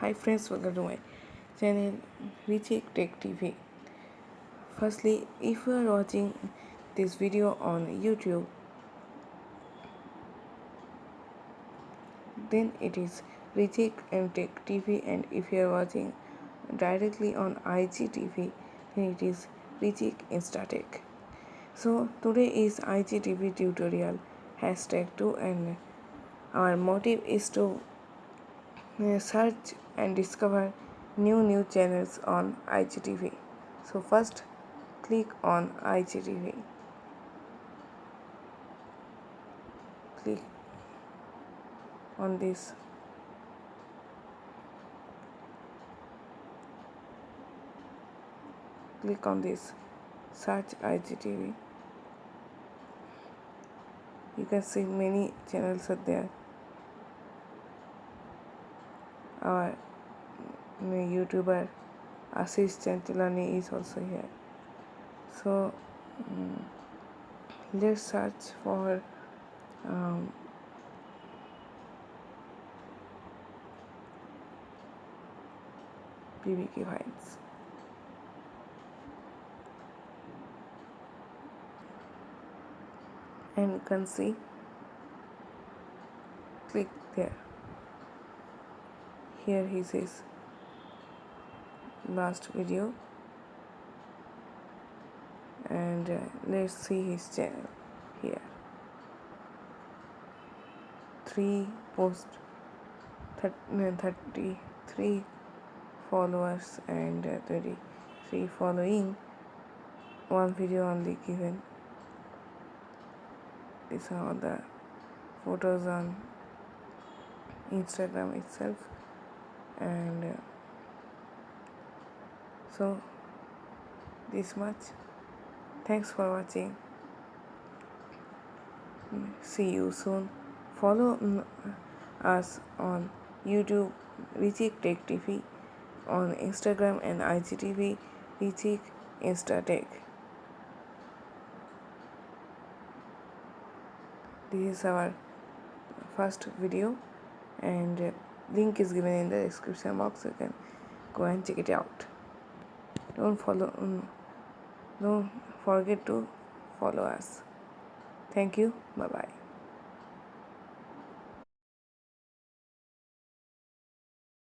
Hi friends, welcome to my channel Recheck Tech TV. Firstly, if you are watching this video on YouTube, then it is Recheck and Tech TV, and if you are watching directly on IGTV, then it is Recheck InstaTech. So today is IGTV tutorial #2, and our motive is to search and discover new channels on IGTV. So first click on IGTV. Click on this. Click on this. Search IGTV. You can see many channels are there. Our YouTuber Ashish Chanchalani is also here. So let's search for PBK Vines. And you can see, click there. Here he says last video, and let's see his channel here. 3 post 33 followers and 23 following. One video only given. These are all the photos on Instagram itself, and so this much. Thanks for watching. See you soon. Follow us on YouTube Recheck Tech TV, on Instagram and IGTV Recheck InstaTech. This is our first video, and link is given in the description box. You can go and check it out. Don't forget to follow us. Thank you. Bye bye.